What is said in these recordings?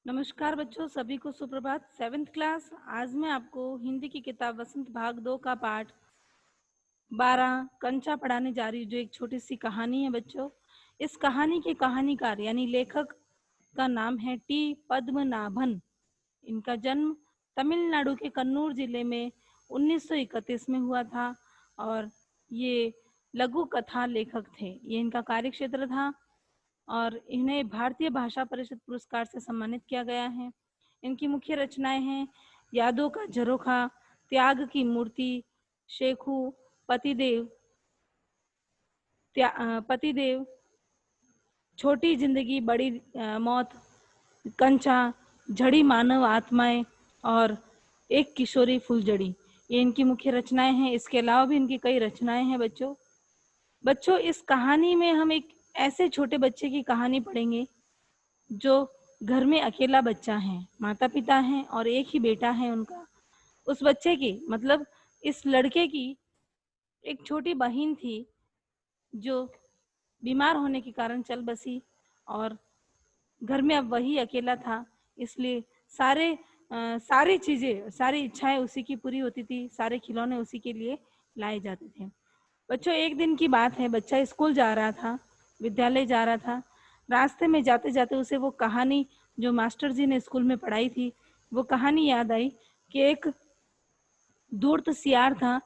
नमस्कार बच्चों, सभी को सुप्रभात। 7th class. आज मैं आपको हिंदी की किताब वसंत भाग 2 का पाठ 12 कंचा पढ़ाने जा रही हूँ, जो एक छोटी सी कहानी है बच्चों। इस कहानी के कहानीकार यानी लेखक का नाम है टी पद्मनाभन। इनका जन्म तमिलनाडु के कन्नूर जिले में 1931 में हुआ था और ये लघु कथा लेखक थे। ये इनका कार्यक्षेत्र था और इन्हें भारतीय भाषा परिषद पुरस्कार से सम्मानित किया गया है। इनकी मुख्य रचनाएं हैं यादों का झरोखा, त्याग की मूर्ति, शेखू, पतिदेव, पतिदेव, छोटी जिंदगी बड़ी मौत, कंचा, झड़ी मानव आत्माएं और एक किशोरी फुलझड़ी। ये इनकी मुख्य रचनाएं हैं। इसके अलावा भी इनकी कई रचनाएं हैं बच्चों इस कहानी में हम एक ऐसे छोटे बच्चे की कहानी पढ़ेंगे जो घर में अकेला बच्चा है, माता पिता हैं और एक ही बेटा है उनका। उस बच्चे की मतलब इस लड़के की एक छोटी बहन थी जो बीमार होने के कारण चल बसी और घर में अब वही अकेला था। इसलिए सारी चीजें, सारी इच्छाएं उसी की पूरी होती थी, सारे खिलौने उसी के लिए लाए जाते थे। बच्चों एक दिन की बात है, बच्चा स्कूल जा रहा था, विद्यालय जा रहा था। रास्ते में जाते जाते उसे वो कहानी जो मास्टर जी ने स्कूल में पढ़ाई थी, वो कहानी याद आई कि एक धूर्त सियार था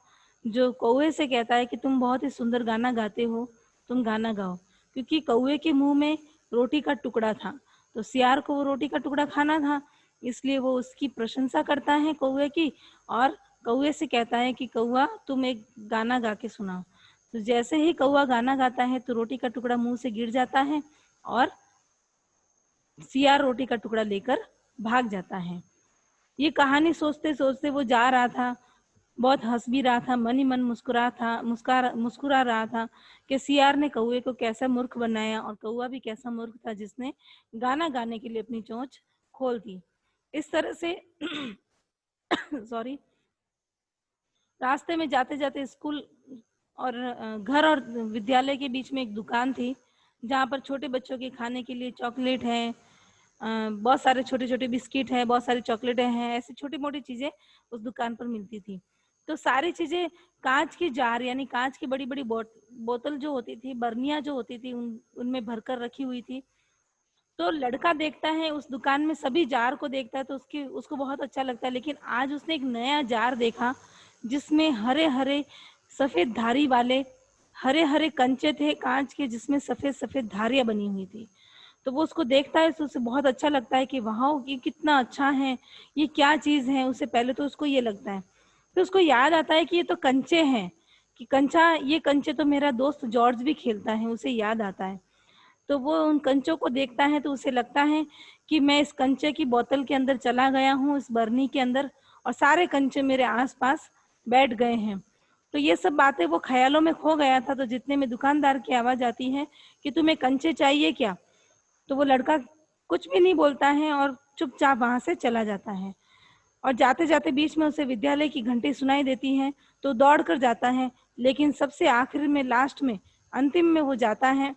जो कौवे से कहता है कि तुम बहुत ही सुंदर गाना गाते हो, तुम गाना गाओ। क्योंकि कौवे के मुंह में रोटी का टुकड़ा था, तो सियार को वो रोटी का टुकड़ा खाना था, इसलिए वो उसकी प्रशंसा करता है कौवे की और कौवे से कहता है कि कौवा तुम एक गाना गा के सुनाओ। तो जैसे ही कौवा गाना गाता है तो रोटी का टुकड़ा मुंह से गिर जाता है और सियार रोटी का टुकड़ा लेकर भाग जाता है। ये कहानी सोचते सोचते वो जा रहा था, बहुत हंस भी रहा था, मन ही मन मुस्कुरा रहा था कि सियार ने कौवे को कैसा मूर्ख बनाया और कौवा भी कैसा मूर्ख था जिसने गाना गाने के लिए अपनी चोंच खोल दी। इस तरह से सॉरी, रास्ते में जाते जाते स्कूल और घर और विद्यालय के बीच में एक दुकान थी जहाँ पर छोटे बच्चों के खाने के लिए चॉकलेट है, बहुत सारे छोटे छोटे बिस्किट है, बहुत सारी चॉकलेटें हैं, ऐसी छोटी मोटी चीजें उस दुकान पर मिलती थी। तो सारी चीजें कांच की जार यानी कांच की बड़ी बड़ी बोतल जो होती थी, बर्नियां जो होती थी, उनमें भरकर रखी हुई थी। तो लड़का देखता है उस दुकान में सभी जार को देखता है तो उसको बहुत अच्छा लगता है। लेकिन आज उसने एक नया जार देखा जिसमें हरे हरे सफेद धारी वाले हरे हरे कंचे थे कांच के, जिसमें सफेद सफेद धारियां बनी हुई थी। तो वो उसको देखता है तो उसे बहुत अच्छा लगता है कि वाह ये कितना अच्छा है, ये क्या चीज है। उसे पहले तो उसको ये लगता है, फिर उसको याद आता है कि ये तो कंचे हैं, कि कंचा, ये कंचे तो मेरा दोस्त जॉर्ज भी खेलता है, उसे याद आता है। तो वो उन कंचों को देखता है तो उसे लगता है कि मैं इस कंचे की बोतल के अंदर चला गया हूँ, इस बरनी के अंदर, और सारे कंचे मेरे आसपास बैठ गए हैं। तो ये सब बातें वो ख्यालों में खो गया था। तो जितने में दुकानदार की आवाज आती है कि तुम्हें कंचे चाहिए क्या, तो वो लड़का कुछ भी नहीं बोलता है और चुपचाप वहां से चला जाता है। और जाते जाते बीच में उसे विद्यालय की घंटी सुनाई देती है तो दौड़ कर जाता है, लेकिन सबसे आखिर में, लास्ट में, अंतिम में वो जाता है।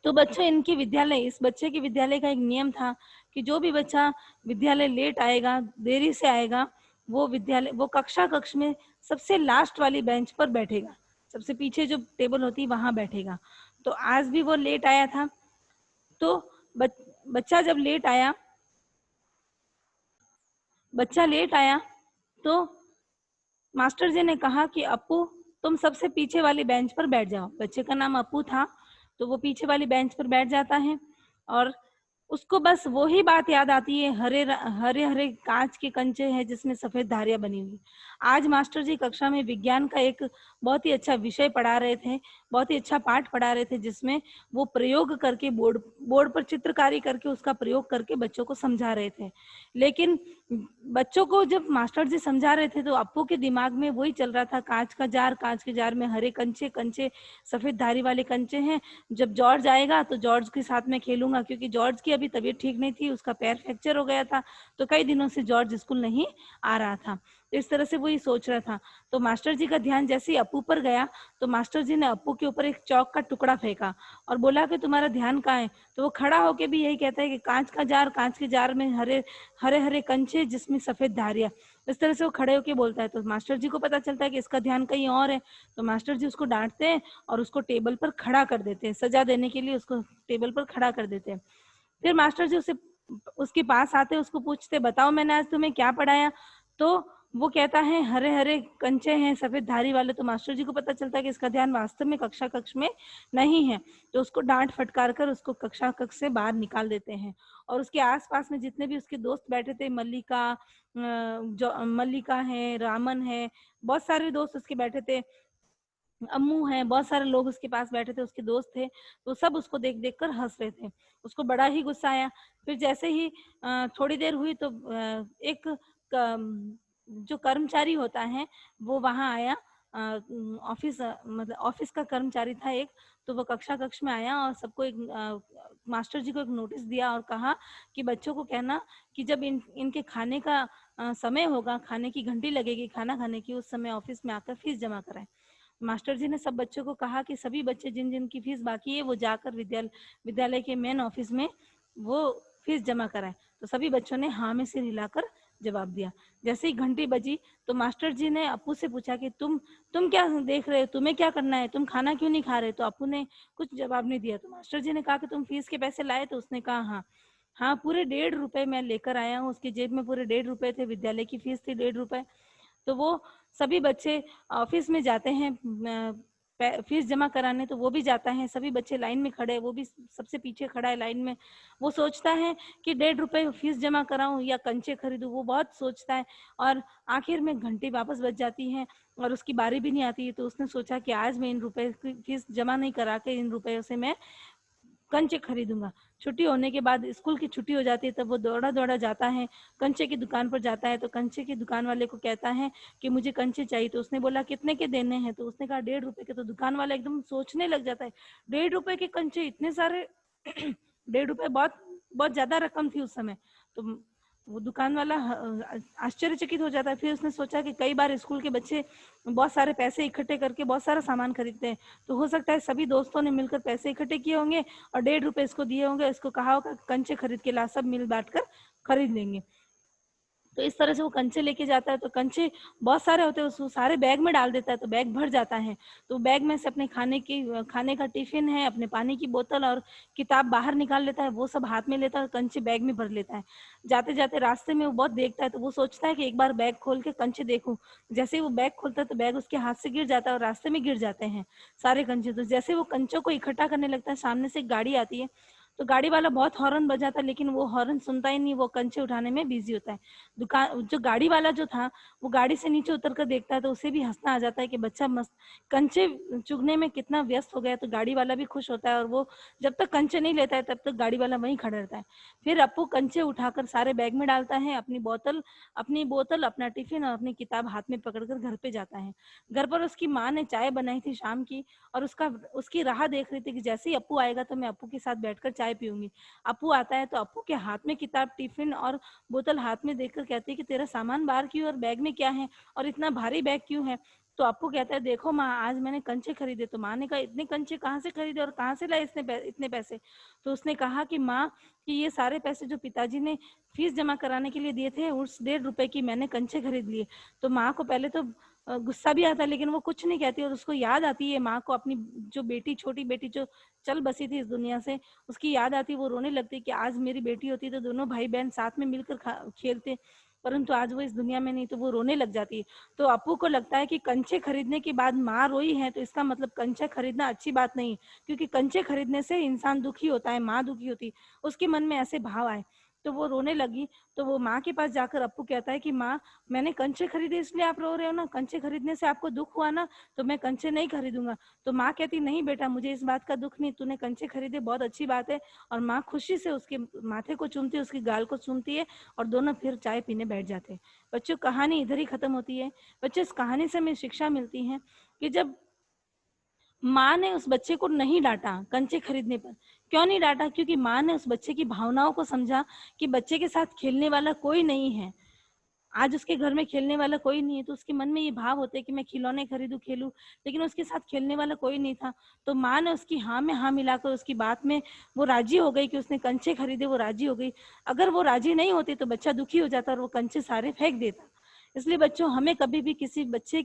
तो बच्चों इनके विद्यालय, इस बच्चे के विद्यालय का एक नियम था कि जो भी बच्चा विद्यालय लेट आएगा, देरी से आएगा, वो कक्ष में सबसे लास्ट वाली बेंच पर बैठेगा, सबसे पीछे जो टेबल होती है वहां बैठेगा। तो आज भी वो लेट आया था। तो बच्चा जब लेट आया, बच्चा लेट आया तो मास्टर जी ने कहा कि अपू तुम सबसे पीछे वाली बेंच पर बैठ जाओ। बच्चे का नाम अपू था, तो वो पीछे वाली बेंच पर बैठ जाता है और उसको बस वो ही बात याद आती है, हरे हरे हरे कांच के कंचे हैं जिसमें सफेद धारियां बनी हुई। आज मास्टर जी कक्षा में विज्ञान का एक बहुत ही अच्छा विषय पढ़ा रहे थे, बहुत ही अच्छा पाठ पढ़ा रहे थे, जिसमें वो प्रयोग करके बोर्ड बोर्ड पर चित्रकारी करके उसका प्रयोग करके बच्चों को समझा रहे थे। लेकिन बच्चों को जब मास्टर जी समझा रहे थे तो अप्पू के दिमाग में वही चल रहा था, कांच का जार, कांच के जार में हरे कंचे कंचे, सफेद धारी वाले कंचे हैं। जब जॉर्ज आएगा तो जॉर्ज के साथ में खेलूंगा, क्योंकि जॉर्ज की अभी तबीयत ठीक नहीं थी, उसका पैर फ्रैक्चर हो गया था, तो कई दिनों से जॉर्ज स्कूल नहीं आ रहा था। इस तरह से वो ये सोच रहा था। तो मास्टर जी का ध्यान जैसे ही अप्पू पर गया, तो मास्टर जी ने अप्पू के ऊपर एक चौक का टुकड़ा फेंका और बोला कि तुम्हारा ध्यान कहाँ है? तो वो खड़ा होके भी यही कहता है कि कांच के जार में हरे हरे हरे कंचे जिसमें सफेद धारियां। इस तरह से वो खड़े होके बोलता है। तो मास्टर जी को पता चलता है कि इसका ध्यान कहीं और है। तो मास्टर जी उसको डांटते हैं और उसको टेबल पर खड़ा कर देते हैं, सजा देने के लिए उसको टेबल पर खड़ा कर देते हैं। फिर मास्टर जी उसके पास आते, उसको पूछते, बताओ मैंने आज तुम्हें क्या पढ़ाया? तो वो कहता है हरे हरे कंचे हैं सफेद धारी वाले। तो मास्टर जी को पता चलता है कि इसका ध्यान वास्तव में कक्ष में नहीं है। तो उसको डांट फटकार कर उसको कक्ष से बाहर निकाल देते हैं। और उसके आसपास में जितने भी उसके दोस्त बैठे थे, जो मल्लिका है, रामन है, बहुत सारे दोस्त उसके बैठे थे, अम्मू है, बहुत सारे लोग उसके पास बैठे थे, उसके दोस्त थे। तो सब उसको देख देख कर हंस रहे थे। उसको बड़ा ही गुस्सा आया। फिर जैसे ही थोड़ी देर हुई तो एक जो कर्मचारी होता है वो वहां आया। ऑफिस मतलब ऑफिस का कर्मचारी था एक। तो वो कक्ष में आया और सबको एक मास्टर जी को एक नोटिस दिया और कहा कि बच्चों को कहना कि जब इनके खाने का समय होगा, खाने की घंटी लगेगी खाना खाने की, उस समय ऑफिस में आकर फीस जमा कराएं। मास्टर जी ने सब बच्चों को कहा कि सभी बच्चे जिन जिन की फीस बाकी है वो जाकर विद्यालय के मेन ऑफिस में वो फीस जमा कराएं। तो सभी बच्चों ने हाँ में सिर हिलाकर जवाब दिया। जैसे ही घंटी बजी तो मास्टर जी ने अप्पू से पूछा कि तुम क्या देख रहे हो, तुम्हें क्या करना है, तुम खाना क्यों नहीं खा रहे? तो अप्पू ने कुछ जवाब नहीं दिया। तो मास्टर जी ने कहा कि तुम फीस के पैसे लाए? तो उसने कहा हाँ। हाँ, पूरे 1.5 रुपए मैं लेकर आया हूँ। उसकी जेब में पूरे 1.5 रुपए थे, विद्यालय की फीस थी 1.5 रुपए। तो वो सभी बच्चे ऑफिस में जाते हैं फीस जमा कराने। तो वो भी जाता है, सभी बच्चे लाइन में खड़े, वो भी सबसे पीछे खड़ा है लाइन में। वो सोचता है कि 1.5 रुपए फीस जमा कराऊं या कंचे खरीदूं, वो बहुत सोचता है। और आखिर में घंटी वापस बज जाती है और उसकी बारी भी नहीं आती है। तो उसने सोचा कि आज मैं इन रुपए की फीस जमा नहीं करा के इन रुपयों से मैं कंचे खरीदूंगा। छुट्टी होने के बाद स्कूल की छुट्टी हो जाती है, तब वो दौड़ा दौड़ा जाता है, कंचे की दुकान पर जाता है। तो कंचे की दुकान वाले को कहता है कि मुझे कंचे चाहिए। तो उसने बोला कितने के देने हैं? तो उसने कहा 1.5 रुपए के। तो दुकान वाला एकदम सोचने लग जाता है, 1.5 रुपए के कंचे, इतने सारे 1.5 रुपए बहुत बहुत ज्यादा रकम थी उस समय। तो वो दुकान वाला आश्चर्यचकित हो जाता है। फिर उसने सोचा कि कई बार स्कूल के बच्चे बहुत सारे पैसे इकट्ठे करके बहुत सारा सामान खरीदते हैं, तो हो सकता है सभी दोस्तों ने मिलकर पैसे इकट्ठे किए होंगे और 1.5 रुपए इसको दिए होंगे, इसको कहा होगा कंचे खरीद के ला, सब मिल बांट कर खरीद लेंगे। तो इस तरह से वो कंचे लेके जाता है। तो कंचे बहुत सारे होते हैं, उसको सारे बैग में डाल देता है, तो बैग भर जाता है। तो बैग में से अपने खाने का टिफिन है, अपने पानी की बोतल और किताब बाहर निकाल लेता है, वो सब हाथ में लेता है और कंचे बैग में भर लेता है। जाते जाते रास्ते में वो बहुत देखता है, तो वो सोचता है कि एक बार बैग खोल के कंचे देखूं। जैसे ही वो बैग खोलता है तो बैग उसके हाथ से गिर जाता है और रास्ते में गिर जाते हैं सारे कंचे। तो जैसे वो कंचों को इकट्ठा करने लगता है, सामने से एक गाड़ी आती है। तो गाड़ी वाला बहुत हॉर्न बजाता है, लेकिन वो हॉर्न सुनता ही नहीं, वो कंचे उठाने में बिजी होता है। दुकान जो गाड़ी वाला जो था, वो गाड़ी से नीचे उतर कर देखता है, तो उसे भी हंसना आ जाता है कि बच्चा मस्त कंचे चुगने में कितना व्यस्त हो गया। तो गाड़ी वाला भी खुश होता है और वो जब तक कंचे नहीं लेता है तब तक गाड़ी वाला वहीं खड़ा रहता है। फिर अप्पू कंचे उठाकर सारे बैग में डालता है, अपनी बोतल, अपना टिफिन और अपनी किताब हाथ में पकड़कर घर पे जाता है। घर पर उसकी माँ ने चाय बनाई थी शाम की, और उसकी राह देख रही थी कि जैसे ही अप्पू आएगा तो मैं अप्पू के साथ बैठकर चाय पीऊंगी। अप्पू आता है तो अप्पू के हाथ में किताब, टिफिन और बोतल हाथ में देखकर कहती है कि तेरा सामान बाहर क्यों और बैग में क्या है और इतना भारी बैग क्यों है? तो अप्पू कहता है देखो माँ, आज मैंने कंचे खरीदे। तो माँ ने कहा इतने कंचे कहाँ से खरीदे और कहाँ से लाए इतने पैसे? तो उसने कहा कि माँ, कि ये सारे पैसे जो पिताजी ने फीस जमा कराने के लिए दिए थे, उस 1.5 रुपए की मैंने कंचे खरीद लिए। तो माँ को पहले तो गुस्सा भी आता है, लेकिन वो कुछ नहीं कहती और उसको याद आती है माँ को, अपनी जो बेटी, छोटी बेटी जो चल बसी थी इस दुनिया से, उसकी याद आती है। वो रोने लगती है कि आज मेरी बेटी होती तो दोनों भाई बहन साथ में मिलकर खेलते, परंतु आज वो इस दुनिया में नहीं। तो वो रोने लग जाती है। तो अप्पू को लगता है कि कंचे खरीदने के बाद माँ रोई है तो इसका मतलब कंचे खरीदना अच्छी बात नहीं, क्योंकि कंचे खरीदने से इंसान दुखी होता है, माँ दुखी होती, उसके मन में ऐसे भाव आए। तो वो रोने लगी। तो वो माँ के पास जाकर अप्पू कहता है कि माँ, मैंने कंचे खरीदे इसलिए आप रो रहे हो ना? कंचे खरीदने से आपको दुख हुआ ना? तो मैं कंचे नहीं खरीदूंगा। तो माँ कहती नहीं बेटा, मुझे इस बात का दुख नहीं, तूने कंचे खरीदे बहुत अच्छी बात है। और माँ खुशी से उसके माथे को चूमती है, उसकी गाल को चूमती है और दोनों फिर चाय पीने बैठ जाते हैं। बच्चों, कहानी इधर ही खत्म होती है। बच्चों, इस कहानी से हमें शिक्षा मिलती है कि जब माँ ने उस बच्चे को नहीं डांटा कंचे खरीदने पर, क्यों नहीं डांटा? क्योंकि माँ ने उस बच्चे की भावनाओं को समझा कि बच्चे के साथ खेलने वाला कोई नहीं है। आज उसके घर में खेलने वाला कोई नहीं है, तो उसके मन में ये भाव होते हैं कि मैं खिलौने खरीदूँ, खेलूँ, लेकिन उसके साथ खेलने वाला कोई नहीं था। तो माँ ने उसकी हाँ में हाँ मिलाकर उसकी बात में वो राज़ी हो गई कि उसने कंचे खरीदे, वो राज़ी हो गई। अगर वो राज़ी नहीं होती तो बच्चा दुखी हो जाता और वो कंचे सारे फेंक देता। इसलिए बच्चों, हमें कभी भी किसी बच्चे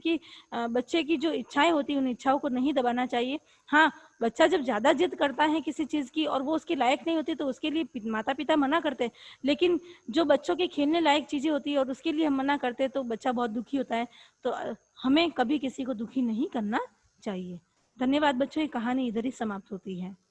की जो इच्छाएँ होती हैं, उन इच्छाओं को नहीं दबाना चाहिए। हाँ, बच्चा जब ज़्यादा ज़िद करता है किसी चीज़ की और वो उसके लायक नहीं होती, तो उसके लिए माता-पिता मना करते हैं। लेकिन जो बच्चों के खेलने लायक चीज़ें होती हैं और उसके लिए हम मना करते हैं, तो बच्चा बहुत दुखी होता है। तो हमें कभी किसी को दुखी नहीं करना चाहिए। धन्यवाद बच्चों, ये कहानी इधर ही समाप्त होती है।